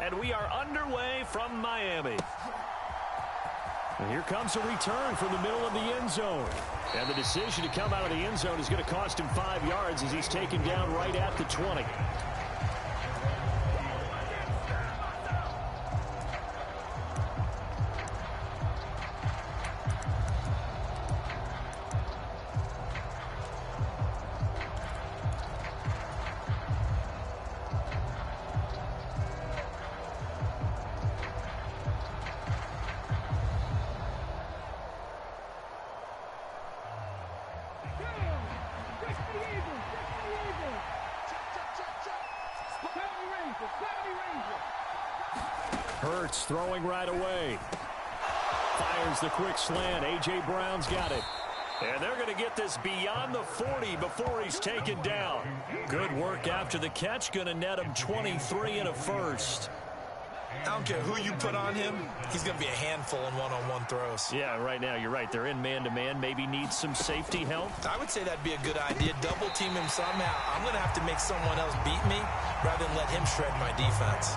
And we are underway from Miami. And here comes a return from the middle of the end zone. And the decision to come out of the end zone is going to cost him 5 yards as he's taken down right at the 20. Hurts throwing right away. Fires the quick slant. A.J. Brown's got it. And they're going to get this beyond the 40 before he's taken down. Good work after the catch. Going to net him 23 and a first. I don't care who you put on him. He's going to be a handful in one-on-one throws. Yeah, right now you're right. They're in man-to-man. Maybe needs some safety help. I would say that'd be a good idea. Double team him somehow. I'm going to have to make someone else beat me rather than let him shred my defense.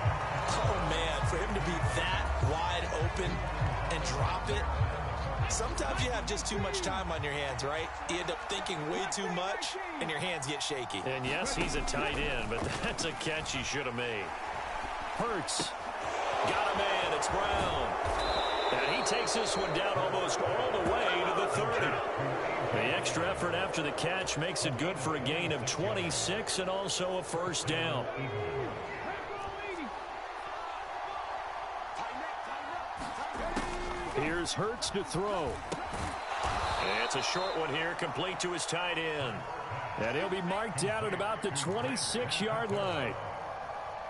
Oh, man, for him to be that wide open and drop it. Sometimes you have just too much time on your hands, right? You end up thinking way too much, and your hands get shaky. And, yes, he's a tight end, but that's a catch he should have made. Hurts. Got a man. It's Brown. And he takes this one down almost all the way to the 30. The extra effort after the catch makes it good for a gain of 26 and also a first down. Here's Hurts to throw. And it's a short one here, complete to his tight end. And he'll be marked down at about the 26-yard line.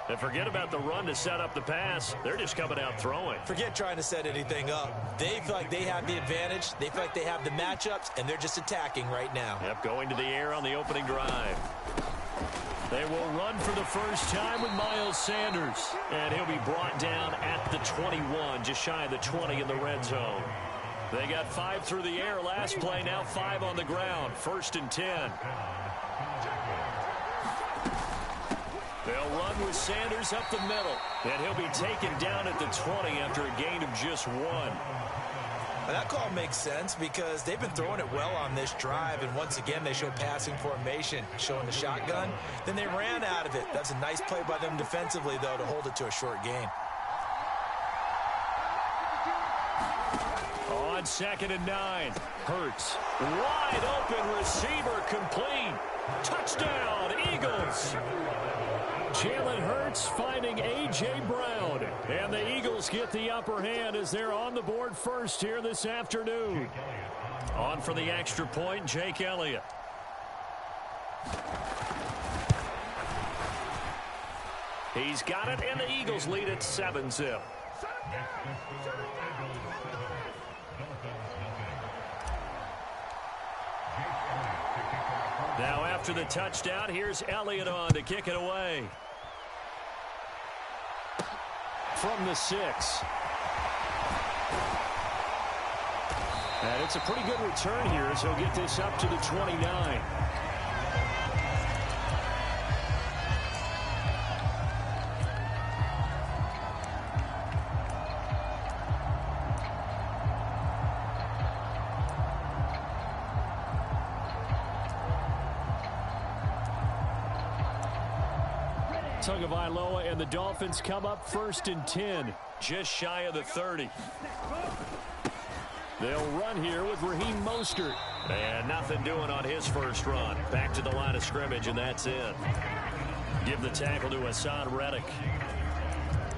And forget about the run to set up the pass. They're just coming out throwing. Forget trying to set anything up. They feel like they have the advantage. They feel like they have the matchups, and they're just attacking right now. Yep, going to the air on the opening drive. They will run for the first time with Miles Sanders. And he'll be brought down at the 21, just shy of the 20 in the red zone. They got 5 through the air last play, now 5 on the ground. 1st and 10. They'll run with Sanders up the middle. And he'll be taken down at the 20 after a gain of just 1. Now that call makes sense because they've been throwing it well on this drive, and once again they show passing formation, showing the shotgun. Then they ran out of it. That's a nice play by them defensively, though, to hold it to a short gain. On 2nd and 9, Hurts. Wide open receiver complete. Touchdown, Eagles. Jalen Hurts finding A.J. Brown. And the Eagles get the upper hand as they're on the board first here this afternoon. On for the extra point, Jake Elliott. He's got it, and the Eagles lead at 7-0. Now after the touchdown, here's Elliott on to kick it away. From the 6. And it's a pretty good return here as he'll get this up to the 29. Tagovailoa and the Dolphins come up 1st and 10, just shy of the 30. They'll run here with Raheem Mostert. And nothing doing on his first run. Back to the line of scrimmage, and that's it. Give the tackle to Hassan Reddick.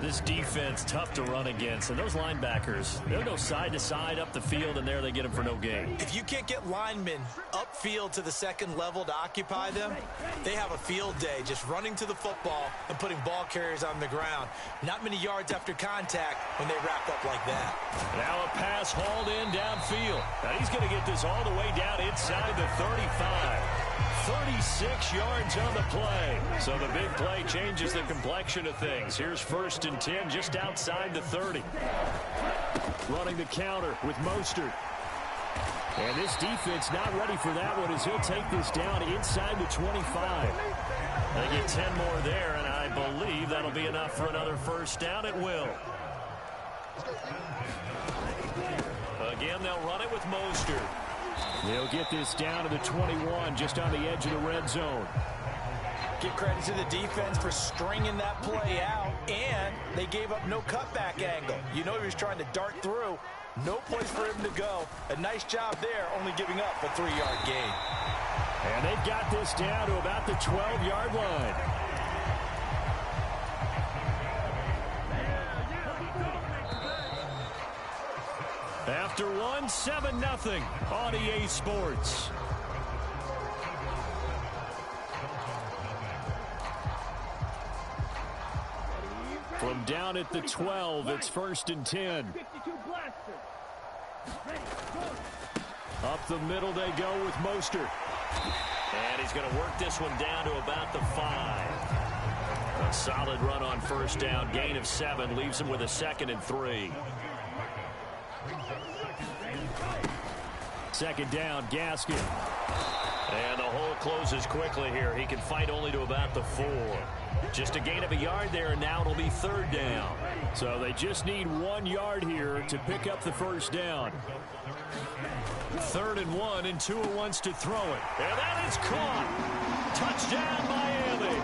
This defense tough to run against, and those linebackers, they'll go side to side up the field, and there they get them for no gain. If you can't get linemen upfield to the second level to occupy them, they have a field day just running to the football and putting ball carriers on the ground. Not many yards after contact when they wrap up like that. Now a pass hauled in downfield. Now he's going to get this all the way down inside the 35. 36 yards on the play. So the big play changes the complexion of things. Here's 1st and 10 just outside the 30. Running the counter with Mostert. And this defense not ready for that one as he'll take this down inside the 25. They get 10 more there, and I believe that'll be enough for another first down. It will. Again, they'll run it with Mostert. They'll get this down to the 21, just on the edge of the red zone. Give credit to the defense for stringing that play out, and they gave up no cutback angle. You know he was trying to dart through. No place for him to go. A nice job there, only giving up a 3-yard gain. And they've got this down to about the 12-yard line. After one, 7-0 on EA Sports. From down at the 12, it's 1st and 10. Up the middle they go with Mostert. And he's going to work this one down to about the 5. A solid run on first down. Gain of 7 leaves him with a 2nd and 3. Second down, Gaskin. And the hole closes quickly here. He can fight only to about the 4. Just a gain of a yard there, and now it'll be 3rd down. So they just need 1 yard here to pick up the first down. 3rd and 1, and Tua wants to throw it. And that is caught. Touchdown, Miami.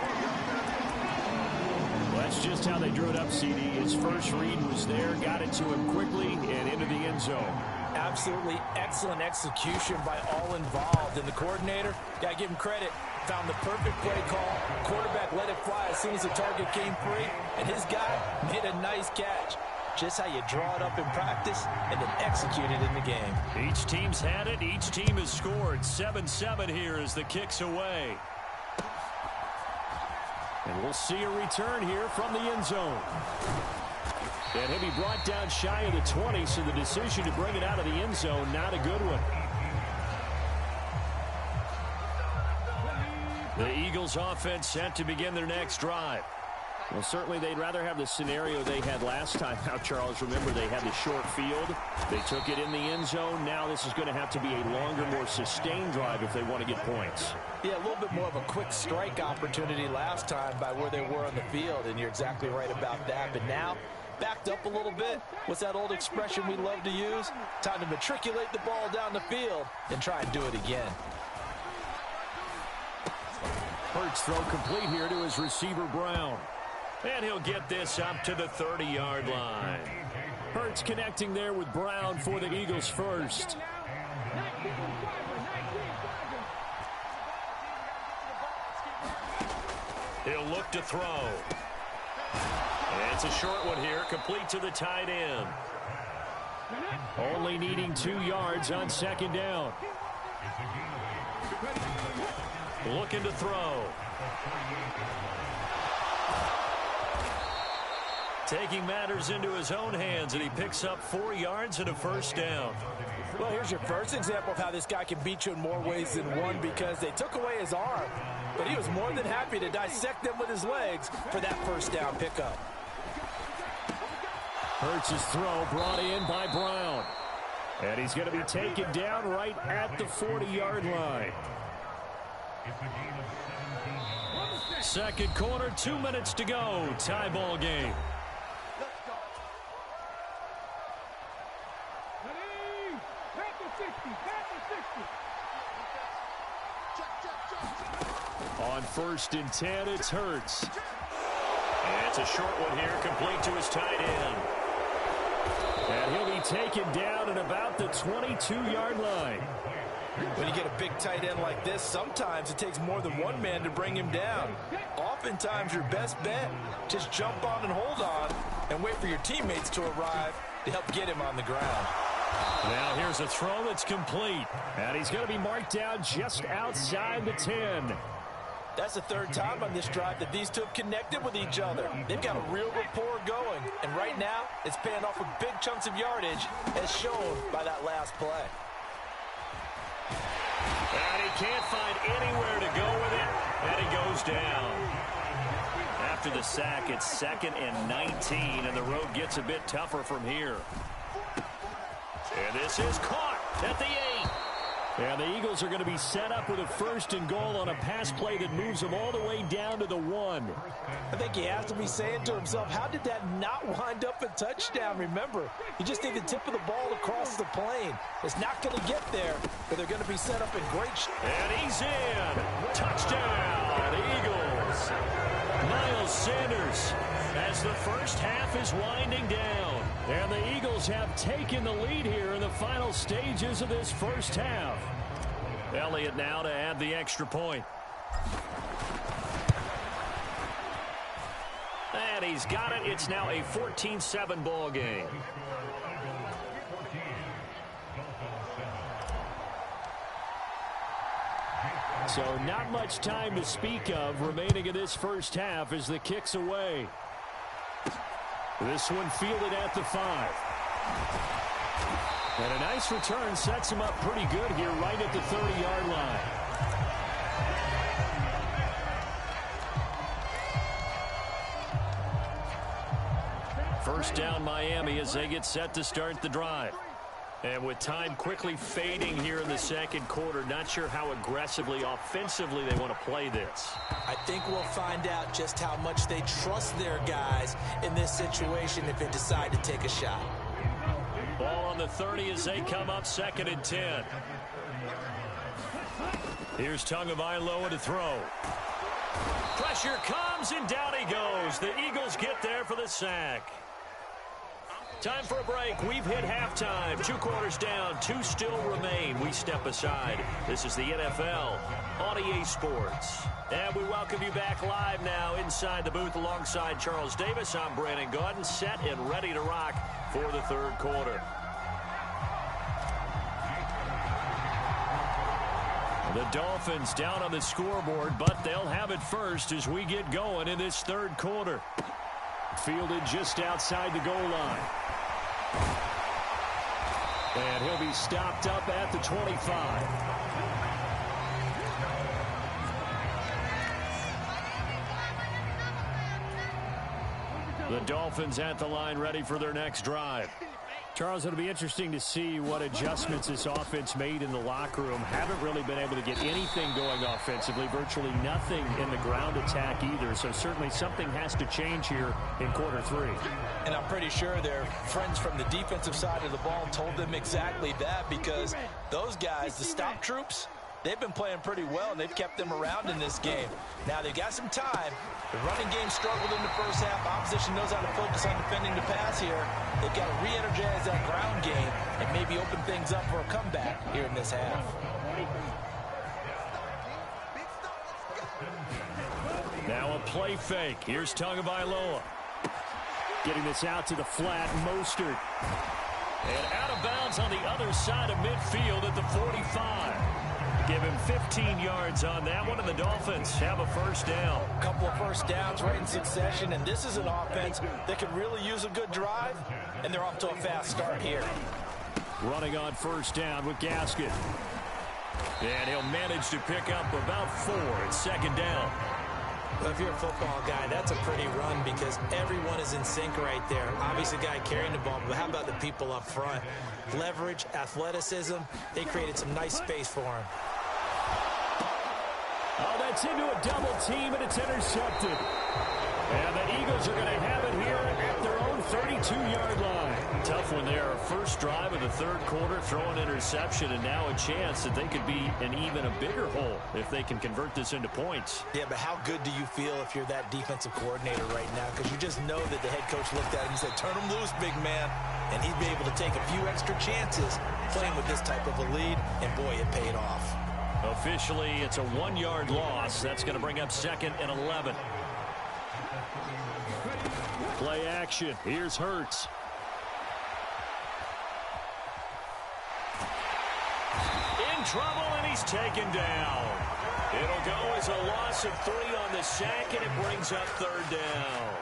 Well, that's just how they drew it up, CD. His first read was there, got it to him quickly, and into the end zone. Absolutely excellent execution by all involved. And the coordinator, got to give him credit, found the perfect play call. Quarterback let it fly as soon as the target came free, and his guy made a nice catch. Just how you draw it up in practice and then execute it in the game. Each team's had it. Each team has scored. 7-7 here as the kick's away. And we'll see a return here from the end zone. And he'll be brought down shy of the 20, so the decision to bring it out of the end zone, not a good one. The Eagles offense set to begin their next drive. Well, certainly they'd rather have the scenario they had last time out, Charles. Remember, they had the short field. They took it in the end zone. Now this is going to have to be a longer, more sustained drive if they want to get points. Yeah, a little bit more of a quick strike opportunity last time by where they were on the field, and you're exactly right about that. But now, backed up a little bit. What's that old expression we love to use? Time to matriculate the ball down the field and try and do it again. Hurts throw complete here to his receiver, Brown. And he'll get this up to the 30-yard line. Hurts connecting there with Brown for the Eagles first. He'll look to throw. And it's a short one here, complete to the tight end. Only needing 2 yards on second down. Looking to throw. Taking matters into his own hands, and he picks up 4 yards and a first down. Well, here's your first example of how this guy can beat you in more ways than one, because they took away his arm, but he was more than happy to dissect them with his legs for that first down pickup. Hurts' throw brought in by Brown. And he's going to be taken down right at the 40-yard line. Second quarter, 2 minutes to go. Tie ball game. On 1st and 10, it's Hurts. And it's a short one here, complete to his tight end. And he'll be taken down at about the 22-yard line. When you get a big tight end like this, sometimes it takes more than one man to bring him down. Oftentimes, your best bet, just jump on and hold on and wait for your teammates to arrive to help get him on the ground. Now here's a throw that's complete. And he's going to be marked down just outside the 10. That's the 3rd time on this drive that these two have connected with each other. They've got a real rapport going. And right now, it's paying off with big chunks of yardage, as shown by that last play. And he can't find anywhere to go with it, and he goes down. After the sack, it's 2nd and 19, and the road gets a bit tougher from here. And this is caught at the 8. And the Eagles are going to be set up with a 1st and goal on a pass play that moves them all the way down to the 1. I think he has to be saying to himself, how did that not wind up a touchdown? Remember, you just need the tip of the ball across the plane. It's not going to get there, but they're going to be set up in great shape. And he's in. Touchdown, Eagles. Miles Sanders as the first half is winding down. And the Eagles have taken the lead here in the final stages of this first half. Elliott now to add the extra point. And he's got it. It's now a 14-7 ball game. So not much time to speak of remaining in this first half as the kick's away. This one fielded at the 5. And a nice return sets him up pretty good here right at the 30-yard line. First down Miami as they get set to start the drive. And with time quickly fading here in the second quarter, not sure how aggressively, offensively they want to play this. I think we'll find out just how much they trust their guys in this situation if they decide to take a shot. Ball on the 30 as they come up 2nd and 10. Here's Tagovailoa to throw. Pressure comes and down he goes. The Eagles get there for the sack. Time for a break. We've hit halftime. 2 quarters down. 2 still remain. We step aside. This is the NFL on EA Sports. And we welcome you back live now inside the booth alongside Charles Davis. I'm Brandon Gaudin, set and ready to rock for the 3rd quarter. The Dolphins down on the scoreboard, but they'll have it first as we get going in this 3rd quarter. Fielded just outside the goal line. And he'll be stopped up at the 25. The Dolphins at the line ready for their next drive. Charles, it'll be interesting to see what adjustments this offense made in the locker room. Haven't really been able to get anything going offensively, virtually nothing in the ground attack either. So certainly something has to change here in quarter 3. And I'm pretty sure their friends from the defensive side of the ball told them exactly that, because those guys, the stop troops, they've been playing pretty well, and they've kept them around in this game. Now they've got some time. The running game struggled in the first half. Opposition knows how to focus on defending the pass here. They've got to re-energize that ground game and maybe open things up for a comeback here in this half. Now a play fake. Here's Tagovailoa. Getting this out to the flat, Mostert. And out of bounds on the other side of midfield at the 45. Give him 15 yards on that one, and the Dolphins have a first down. A couple of first downs right in succession, and this is an offense that could really use a good drive, and they're off to a fast start here. Running on first down with Gaskin. And he'll manage to pick up about 4 at 2nd down. Well, if you're a football guy, that's a pretty run because everyone is in sync right there. Obviously, the guy carrying the ball, but how about the people up front? Leverage, athleticism, they created some nice space for him. Oh, that's into a double team, and it's intercepted. And the Eagles are going to have it here at their own 32-yard line. Tough one there. First drive of the 3rd quarter, throw an interception, and now a chance that they could be in even a bigger hole if they can convert this into points. Yeah, but how good do you feel if you're that defensive coordinator right now? Because you just know that the head coach looked at him and said, turn him loose, big man. And he'd be able to take a few extra chances playing with this type of a lead, and boy, it paid off. Officially, it's a 1-yard loss. That's going to bring up 2nd and 11. Play action. Here's Hurts. In trouble, and he's taken down. It'll go as a loss of 3 on the sack, and it brings up 3rd down.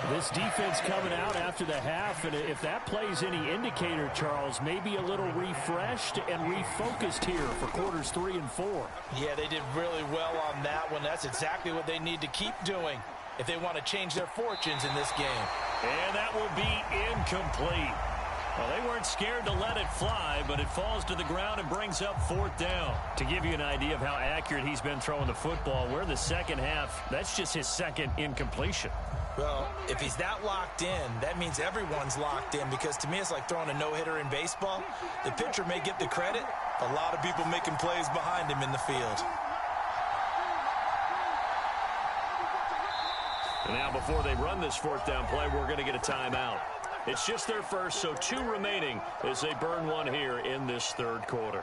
This defense coming out after the half, and if that plays any indicator, Charles, maybe a little refreshed and refocused here for quarters 3 and 4. Yeah, they did really well on that one. That's exactly what they need to keep doing if they want to change their fortunes in this game. And that will be incomplete. Well, they weren't scared to let it fly, but it falls to the ground and brings up 4th down. To give you an idea of how accurate he's been throwing the football, we're in the second half. That's just his second incompletion. Well, if he's that locked in, that means everyone's locked in, because to me it's like throwing a no-hitter in baseball. The pitcher may get the credit. A lot of people making plays behind him in the field. And now before they run this 4th down play, we're going to get a timeout. It's just their first, so 2 remaining as they burn one here in this 3rd quarter.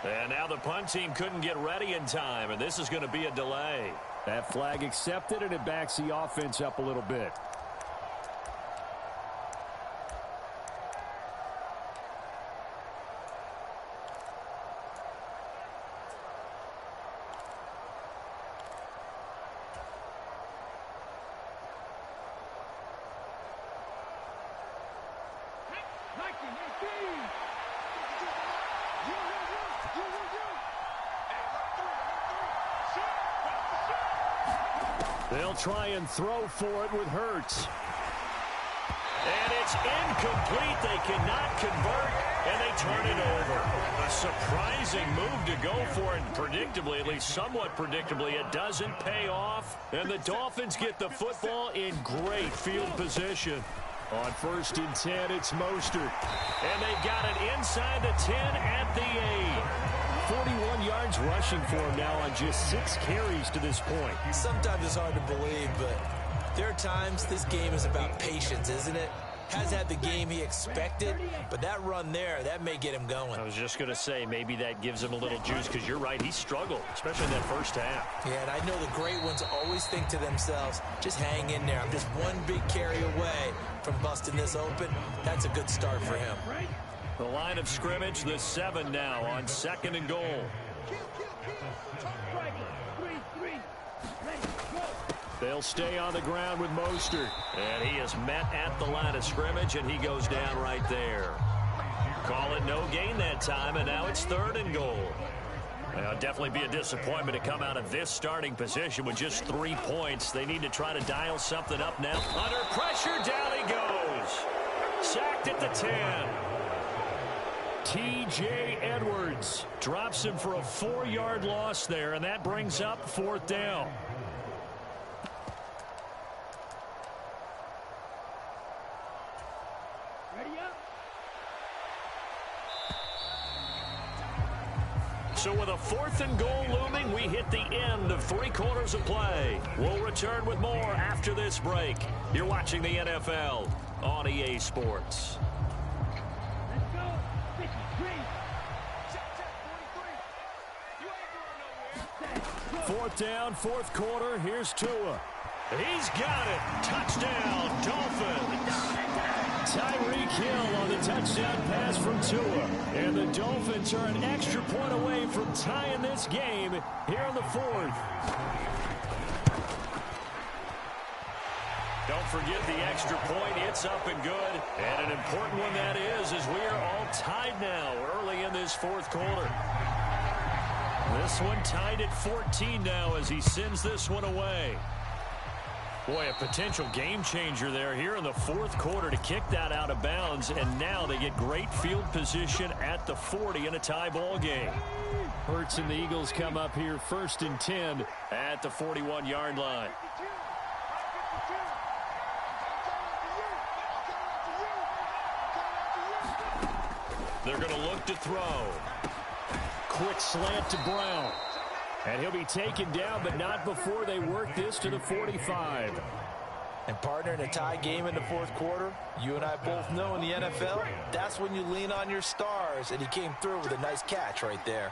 And now the punt team couldn't get ready in time, and this is going to be a delay. That flag accepted, and it backs the offense up a little bit. They'll try and throw for it with Hurts. And it's incomplete. They cannot convert, and they turn it over. A surprising move to go for it. Predictably, at least somewhat predictably, it doesn't pay off. And the Dolphins get the football in great field position. On 1st and 10, it's Mostert. And they've got it inside the 10 at the 8. 41 yards rushing for him now on just 6 carries to this point. Sometimes it's hard to believe, but there are times this game is about patience, isn't it? Has had the game he expected, but that run there, that may get him going. I was just going to say, maybe that gives him a little juice, because you're right, he struggled, especially in that first half. Yeah, and I know the great ones always think to themselves, just hang in there. I'm just one big carry away from busting this open. That's a good start for him. The line of scrimmage, the 7 now on 2nd and goal. They'll stay on the ground with Mostert. And he is met at the line of scrimmage, and he goes down right there. Call it no gain that time, and now it's 3rd and goal. Well, definitely be a disappointment to come out of this starting position with just 3 points. They need to try to dial something up now. Under pressure, down he goes. Sacked at the 10. T.J. Edwards drops him for a 4-yard loss there, and that brings up 4th down. So with a 4th and goal looming, we hit the end of 3 quarters of play. We'll return with more after this break. You're watching the NFL on EA Sports. 4th down, 4th quarter. Here's Tua. He's got it. Touchdown, Dolphins. Tyreek Hill on the touchdown pass from Tua. And the Dolphins are an extra point away from tying this game here in the 4th. Don't forget the extra point. It's up and good. And an important one that is, as we are all tied now early in this 4th quarter. This one tied at 14 now as he sends this one away. Boy, a potential game changer there here in the 4th quarter to kick that out of bounds. And now they get great field position at the 40 in a tie ball game. Hurts and the Eagles come up here 1st and 10 at the 41-yard line. They're going to look to throw. Quick slant to Brown. And he'll be taken down, but not before they work this to the 45. And partner, in a tie game in the 4th quarter, you and I both know in the NFL, that's when you lean on your stars, and he came through with a nice catch right there.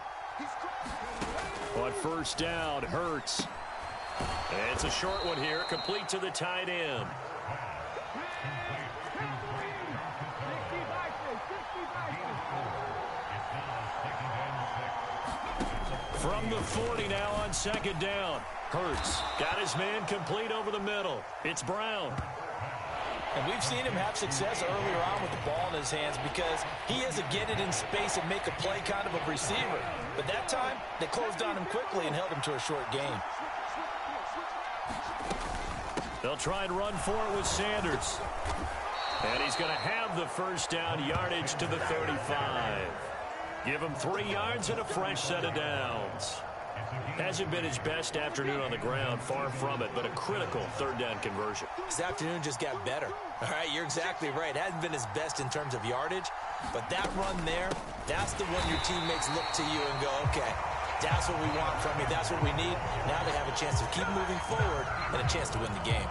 On first down, Hurts. It's a short one here, complete to the tight end. From the 40 now on second down. Hurts got his man complete over the middle. It's Brown. And we've seen him have success earlier on with the ball in his hands because he has a get it in space and make a play kind of a receiver. But that time, they closed on him quickly and held him to a short gain. They'll try and run for it with Sanders. And he's going to have the first down yardage to the 35. Give him 3 yards and a fresh set of downs. Hasn't been his best afternoon on the ground, far from it, but a critical third down conversion. This afternoon just got better. All right, you're exactly right. Hasn't been his best in terms of yardage, but that run there, that's the one your teammates look to you and go, okay, that's what we want from you. That's what we need. Now they have a chance to keep moving forward and a chance to win the game.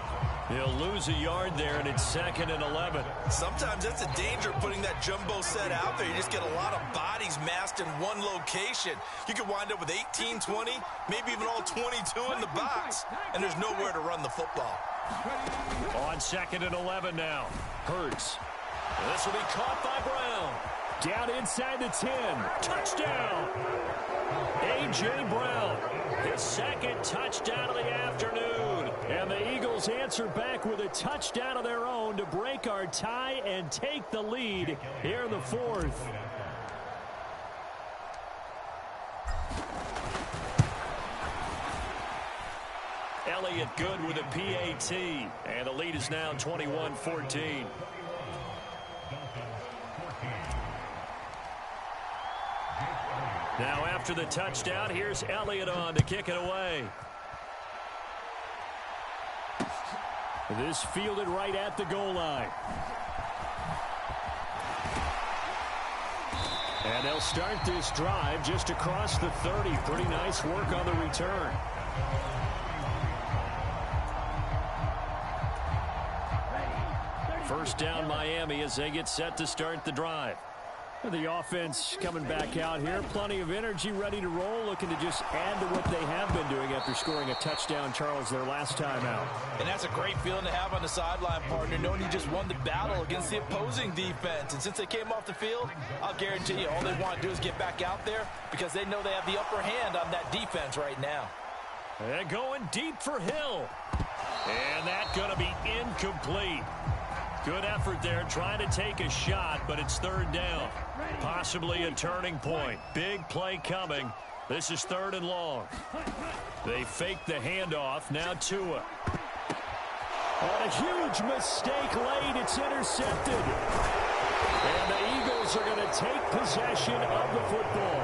He'll lose a yard there, and it's 2nd and 11. Sometimes that's the danger of putting that jumbo set out there. You just get a lot of bodies massed in one location. You could wind up with 18, 20, maybe even all 22 in the box, and there's nowhere to run the football. On 2nd and 11 now. Hurts. This will be caught by Brown. Down inside the 10. Touchdown. A.J. Brown. His 2nd touchdown of the afternoon. And the Eagles answer back with a touchdown of their own to break our tie and take the lead here in the 4th. Elliott good with a PAT. And the lead is now 21-14. Now after the touchdown, here's Elliott on to kick it away. This fielded right at the goal line. And they'll start this drive just across the 30. Pretty nice work on the return. First down Miami as they get set to start the drive. The offense coming back out here. Plenty of energy, ready to roll, looking to just add to what they have been doing after scoring a touchdown, Charles, their last time out. And that's a great feeling to have on the sideline, partner, knowing you just won the battle against the opposing defense. And since they came off the field, I'll guarantee you all they want to do is get back out there because they know they have the upper hand on that defense right now. And going deep for Hill. And that's going to be incomplete. Good effort there, trying to take a shot, but it's 3rd down. Possibly a turning point. Big play coming. This is 3rd and long. They fake the handoff. Now Tua. And a huge mistake late. It's intercepted. And the Eagles are going to take possession of the football.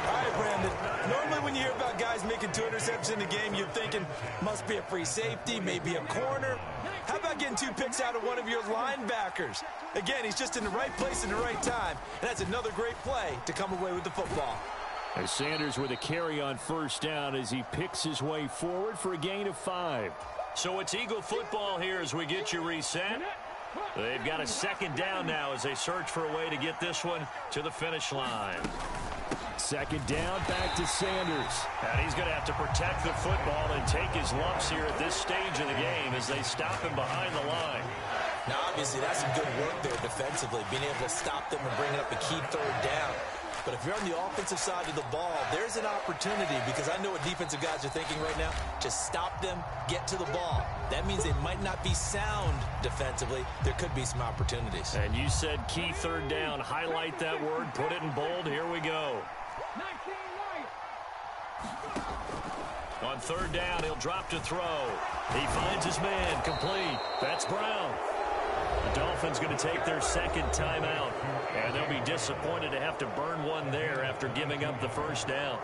All right, Brandon. Normally when you hear about guys making 2 interceptions in the game, you're thinking must be a free safety, maybe a corner. How about getting 2 picks out of one of your linebackers? Again, he's just in the right place at the right time. And that's another great play to come away with the football. And Sanders with a carry on first down as he picks his way forward for a gain of 5. So it's Eagle football here as we get you reset. They've got a 2nd down now as they search for a way to get this one to the finish line. 2nd down, back to Sanders. And he's going to have to protect the football and take his lumps here at this stage of the game as they stop him behind the line. Now, obviously, that's some good work there defensively, being able to stop them and bringing up a key 3rd down. But if you're on the offensive side of the ball, there's an opportunity because I know what defensive guys are thinking right now. Just stop them, get to the ball. That means they might not be sound defensively. There could be some opportunities. And you said key 3rd down. Highlight that word. Put it in bold. Here we go. On 3rd down, he'll drop to throw. He finds his man. Complete. That's Brown. The Dolphins going to take their 2nd timeout. And they'll be disappointed to have to burn one there after giving up the first down.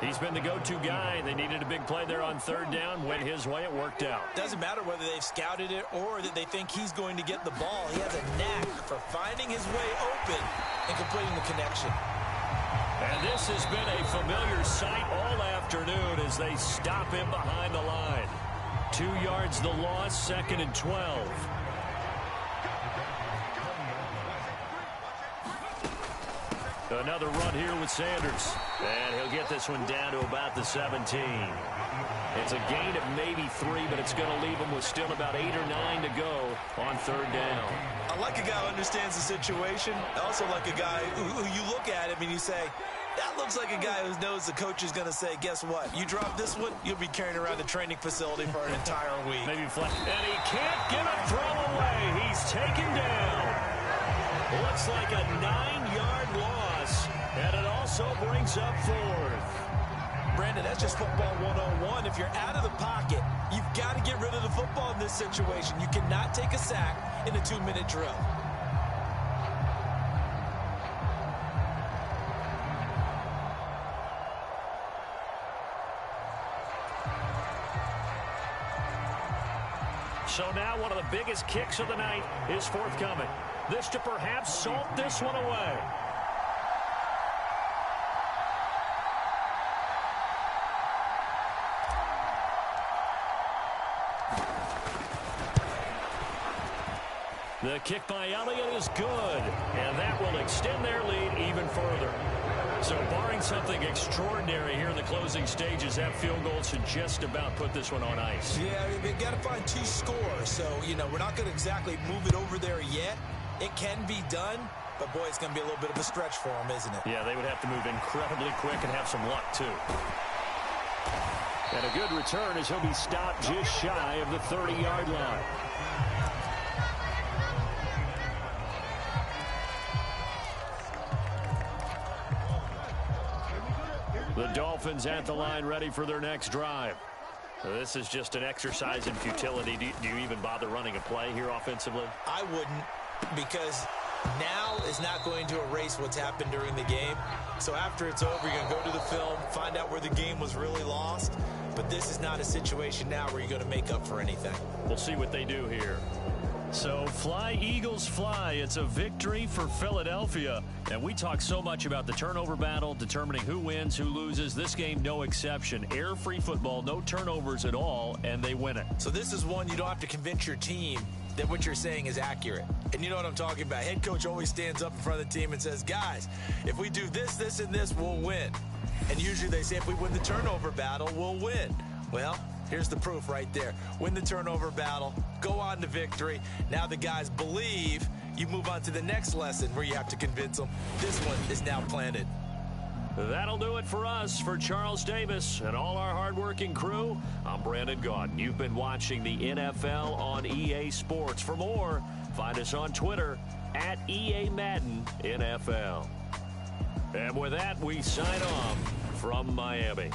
He's been the go-to guy. They needed a big play there on 3rd down. Went his way. It worked out. Doesn't matter whether they've scouted it or that they think he's going to get the ball. He has a knack for finding his way open and completing the connection. And this has been a familiar sight all afternoon as they stop him behind the line. 2 yards the loss, 2nd and 12. Another run here with Sanders. And he'll get this one down to about the 17. It's a gain of maybe 3, but it's going to leave him with still about 8 or 9 to go on third down. I like a guy who understands the situation. I also like a guy who you look at him and you say, that looks like a guy who knows the coach is going to say, guess what? You drop this one, you'll be carrying around the training facility for an entire week. Maybe flex. And he can't get a throw away. He's taken down. Looks like a 9-yard loss. And it also brings up 4th. Brandon, that's just football 101. If you're out of the pocket, you've got to get rid of the football in this situation. You cannot take a sack in a 2-minute drill. So now one of the biggest kicks of the night is forthcoming. This to perhaps salt this one away. The kick by Elliott is good, and that will extend their lead even further. So barring something extraordinary here in the closing stages, that field goal should just about put this one on ice. Yeah, they've got to find 2 scores. So, we're not going to exactly move it over there yet. It can be done, but, boy, it's going to be a little bit of a stretch for them, isn't it? Yeah, they would have to move incredibly quick and have some luck, too. And a good return as he'll be stopped just shy of the 30-yard line. The Dolphins at the line ready for their next drive. This is just an exercise in futility. Do you even bother running a play here offensively? I wouldn't, because now is not going to erase what's happened during the game. So after it's over, you're going to go to the film, find out where the game was really lost. But this is not a situation now where you're going to make up for anything. We'll see what they do here. So fly, Eagles, fly. It's a victory for Philadelphia. And we talk so much about the turnover battle, determining who wins, who loses. This game, no exception. Air-free football, no turnovers at all, and they win it. So this is one you don't have to convince your team that what you're saying is accurate. And you know what I'm talking about. Head coach always stands up in front of the team and says, guys, if we do this, this, and this, we'll win. And usually they say if we win the turnover battle, we'll win. Well, here's the proof right there. Win the turnover battle, go on to victory. Now the guys believe. You move on to the next lesson where you have to convince them. This one is now planted. That'll do it for us. For Charles Davis and all our hardworking crew, I'm Brandon Gaudin. You've been watching the NFL on EA Sports. For more, find us on Twitter at EA Madden NFL. And with that, we sign off from Miami.